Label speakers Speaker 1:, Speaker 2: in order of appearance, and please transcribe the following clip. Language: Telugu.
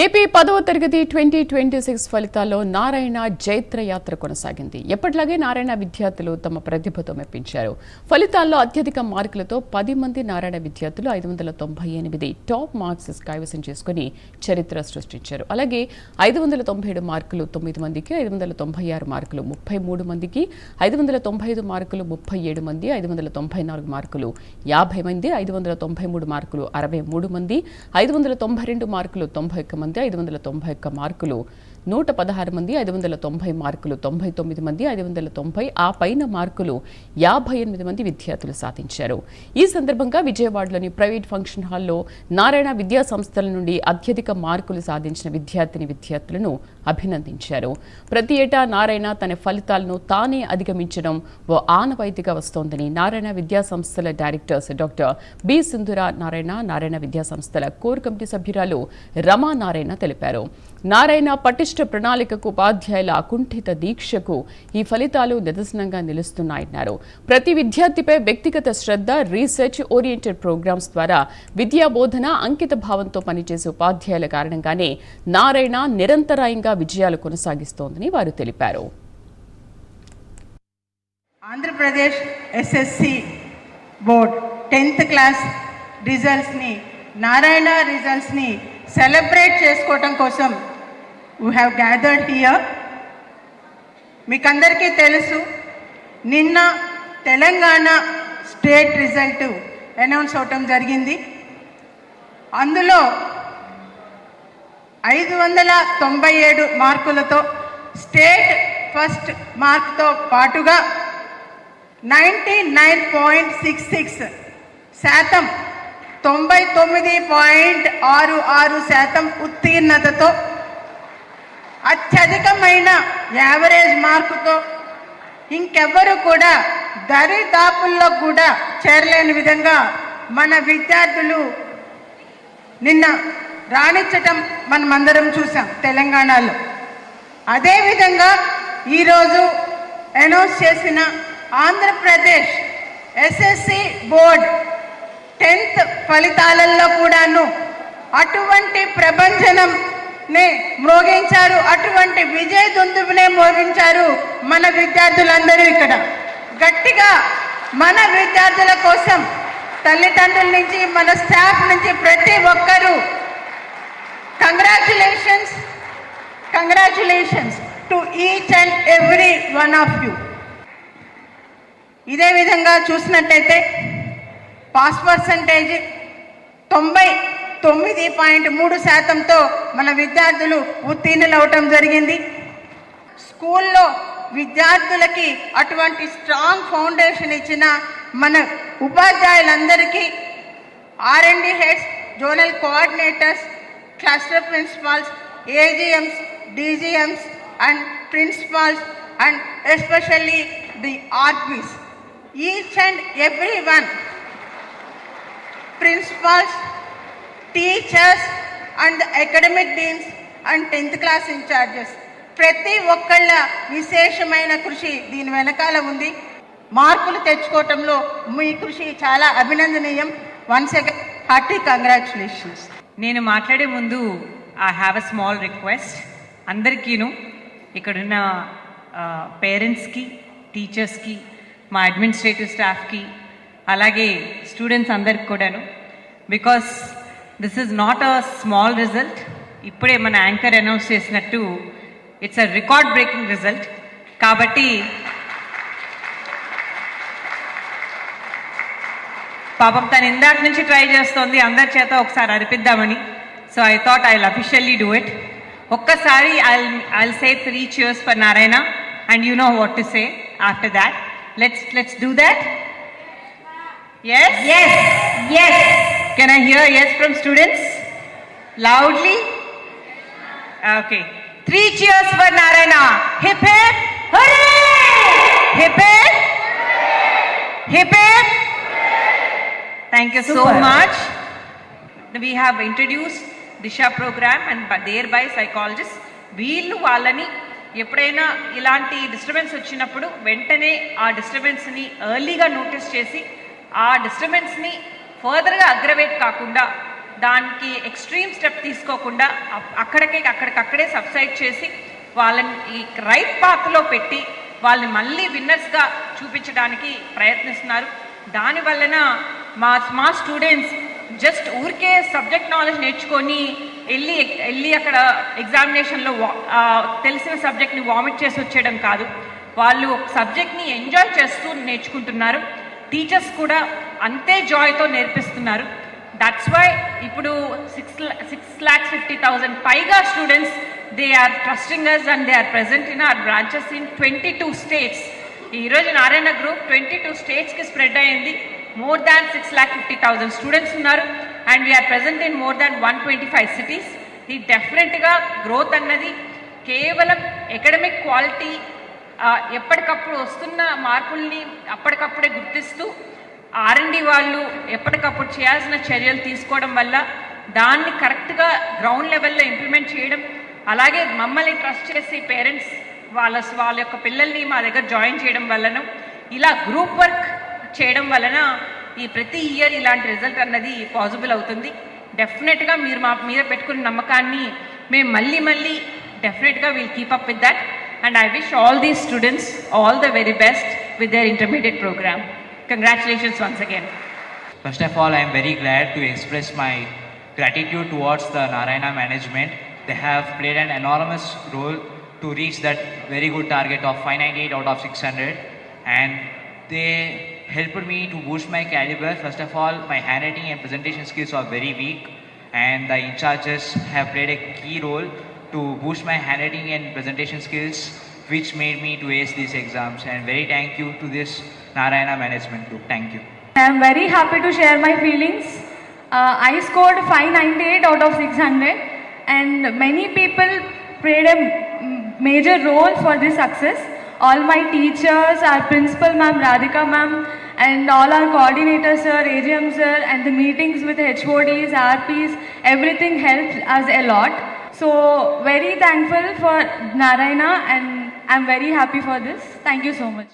Speaker 1: ఏపీ 10వ తరగతి 2026 ఫలితాల్లో నారాయణ జైత్ర యాత్ర కొనసాగింది. ఎప్పటిలాగే నారాయణ విద్యార్థులు తమ ప్రతిభతో మెప్పించారు. ఫలితాల్లో అత్యధిక మార్కులతో 10 మంది నారాయణ విద్యార్థులు 598 టాప్ మార్క్స్ కైవసం చేసుకుని చరిత్ర సృష్టించారు. అలాగే 597 మార్కులు 9 మందికి, 596 మార్కులు 33 మందికి, 595 మార్కులు 37 మంది, 594 మార్కులు 50 మంది, 593 మార్కులు 63 మంది, 592 మార్కులు 91 మంది, 591 మార్కులు 116 మంది, 590 మార్కులు 99 మంది, 590 ఆ పైన మార్కులు 58 మంది విద్యార్థులు సాధించారు. ఈ సందర్భంగా విజయవాడలోని ప్రైవేట్ ఫంక్షన్ హాల్లో నారాయణ విద్యా సంస్థల నుండి అత్యధిక మార్కులు సాధించిన విద్యార్థులను అభినందించారు. ప్రతి ఏటా నారాయణ తన ఫలితాలను తానే అధిగమించడం ఓ ఆనవాయితీగా వస్తోందని నారాయణ విద్యా సంస్థల directors doctor B Sindhura Narayana విద్యా సంస్థల కోర్ కమిటీ సభ్యురాలు రమా నారాయణ తెలిపారు. నారాయణ పటిష్ట ప్రణాళికకు, ఉపాధ్యాయుల అకుంఠిత దీక్షకు ఈ ఫలితాలు నిదర్శనంగా నిలుస్తున్నాయన్నారు. ప్రతి విద్యార్థిపై వ్యక్తిగత శ్రద్ధ, రీసెర్చ్ ఓరియంటెడ్ ప్రోగ్రామ్స్ ద్వారా విద్యా బోధన, అంకిత భావంతో పనిచేసే ఉపాధ్యాయుల కారణంగానే నారాయణ నిరంతరాయంగా విజయాలు కొనసాగిస్తోందని వారు తెలిపారు.
Speaker 2: Andhra Pradesh SSC board 10th class రిజల్ట్స్ని, నారాయణ రిజల్ట్స్ని సెలబ్రేట్ చేసుకోవటం కోసం వీ హ్యావ్ గ్యాదర్డ్ హియర్. మీకందరికీ తెలుసు, నిన్న తెలంగాణ స్టేట్ రిజల్ట్ అనౌన్స్ అవటం జరిగింది. అందులో 597 మార్కులతో స్టేట్ ఫస్ట్ మార్క్తో పాటుగా 99.66% 99.66% ఉత్తీర్ణతతో అత్యధికమైన యావరేజ్ మార్కుతో ఇంకెవ్వరు కూడా దరిదాపుల్లో కూడా చేరలేని విధంగా మన విద్యార్థులు నిన్న రాణించటం మనమందరం చూసాం తెలంగాణలో. అదేవిధంగా ఈరోజు అనౌన్స్ చేసిన ఆంధ్రప్రదేశ్ ఎస్ఎస్సి బోర్డ్ 10th ఫలితాలలో కూడాను అటువంటి ప్రభంజనంనే మ్రోగించారు, అటువంటి విజయ దుందుబునే మోగించారు మన విద్యార్థులందరూ. ఇక్కడ గట్టిగా మన విద్యార్థుల కోసం తల్లిదండ్రుల నుంచి, మన స్టాఫ్ నుంచి ప్రతి ఒక్కరూ congratulations to each and every one of you. ఇదే విధంగా చూసినట్టయితే పాస్ పర్సంటేజ్ 99.3%తో మన విద్యార్థులు ఉత్తీర్ణులు అవటం జరిగింది. స్కూల్లో విద్యార్థులకి అటువంటి స్ట్రాంగ్ ఫౌండేషన్ ఇచ్చిన మన ఉపాధ్యాయులందరికీ, R&D heads, zonal coordinators, cluster principals, AGMs, DGMs and principals and especially the RPs, each and every one, principals, teachers and the academic deans and 10th class in charges, ప్రతి ఒక్కళ్ళ విశేషమైన కృషి దీని వెనకాల ఉంది. మార్కులు తెచ్చుకోవటంలో మీ కృషి చాలా అభినందనీయం. Once again hearty congratulations.
Speaker 3: నేను మాట్లాడే ముందు I have a small request. అందరికీను, ఇక్కడున్న పేరెంట్స్కి, టీచర్స్కి, మా అడ్మినిస్ట్రేటివ్ స్టాఫ్కి, అలాగే స్టూడెంట్స్ అందరికి కూడాను, because this is not a small result. ఇప్పుడే మన యాంకర్ అనౌన్స్ చేసినట్టు it's a record breaking result. కాబట్టి పాపం తను ఇందాక నుంచి ట్రై చేస్తోంది, అందరి చేత ఒకసారి అరిపిద్దామని. So I thought I will officially do it. ఒక్కసారి I'll say 3 cheers for Narayana and you know what to say after that. Let's do that. Yes? Yes. Can I hear yes from students? Loudly? Okay. 3 cheers for Narayana. Hip hip. Hooray! Hip hip. Hip hip. Thank you so much. We have introduced Disha programme and thereby psychologists. వీళ్ళు వాళ్ళని ఎప్పుడైనా ఇలాంటి డిస్టర్బెన్స్ వచ్చినప్పుడు వెంటనే ఆ డిస్టర్బెన్స్ని ఎర్లీగా నోటీస్ చేసి ఆ డిస్టర్బెన్స్ని ఫర్దర్గా అగ్రవేట్ కాకుండా దానికి ఎక్స్ట్రీమ్ స్టెప్ తీసుకోకుండా అక్కడికక్కడే సబ్సైడ్ చేసి వాళ్ళని ఈ రైట్ పాత్లో పెట్టి వాళ్ళని మళ్ళీ విన్నర్స్గా చూపించడానికి ప్రయత్నిస్తున్నారు. దానివలన మా స్టూడెంట్స్ జస్ట్ ఊరికే సబ్జెక్ట్ నాలెడ్జ్ నేర్చుకొని వెళ్ళి అక్కడ ఎగ్జామినేషన్లో తెలిసిన సబ్జెక్ట్ని వామిట్ చేసి వచ్చేయడం కాదు, వాళ్ళు సబ్జెక్ట్ని ఎంజాయ్ చేస్తూ నేర్చుకుంటున్నారు. టీచర్స్ కూడా అంతే జాయ్తో నేర్పిస్తున్నారు. దట్స్ వై ఇప్పుడు 6,50,000 పైగా students they are trusting us and they are present in our branches in 22 స్టేట్స్. ఈరోజు నారాయణ గ్రూప్ 22 స్టేట్స్కి స్ప్రెడ్ అయ్యింది. మోర్ దాన్ 6,50,000 స్టూడెంట్స్ ఉన్నారు and we are present in more than 125 cities. ఇది డెఫినెట్గా గ్రోత్ అన్నది కేవలం అకాడమిక్ క్వాలిటీ ఎప్పటికప్పుడు వస్తున్న మార్పుల్ని అప్పటికప్పుడే గుర్తిస్తూ R&D వాళ్ళు ఎప్పటికప్పుడు చేయాల్సిన చర్యలు తీసుకోవడం వల్ల దాన్ని కరెక్ట్గా గ్రౌండ్ లెవెల్లో ఇంప్లిమెంట్ చేయడం, అలాగే మమ్మల్ని ట్రస్ట్ చేసి పేరెంట్స్ వాళ్ళ యొక్క పిల్లల్ని మా దగ్గర జాయిన్ చేయడం వలన, ఇలా గ్రూప్ వర్క్ చేయడం వలన ఈ ప్రతి ఇయర్ ఇలాంటి రిజల్ట్ అన్నది పాసిబుల్ అవుతుంది. డెఫినెట్గా మీరు మా మీద పెట్టుకున్న నమ్మకాన్ని మేము మళ్ళీ డెఫినెట్గా will keep up with that and I wish all these students all the very best with their intermediate programme. Congratulations once again.
Speaker 4: First of all, I am very glad to express my gratitude towards the Narayana management. They have played an enormous role to reach that very good target of 598 out of 600, and they helped me to boost my caliber. First of all, my handwriting and presentation skills are very weak, and the in-charges have played a key role to boost my handwriting and presentation skills, which made me to ace these exams. And very thank you to this Narayana management group. Thank you.
Speaker 5: I am very happy to share my feelings. I scored 598 out of 600 and many people played a major role for this success. All my teachers, our principal ma'am Radhika ma'am and all our coordinators sir, AGM sir, and the meetings with HODs, RPs, everything helped us a lot. So very thankful for Narayana and I'm very happy for this. Thank you so much.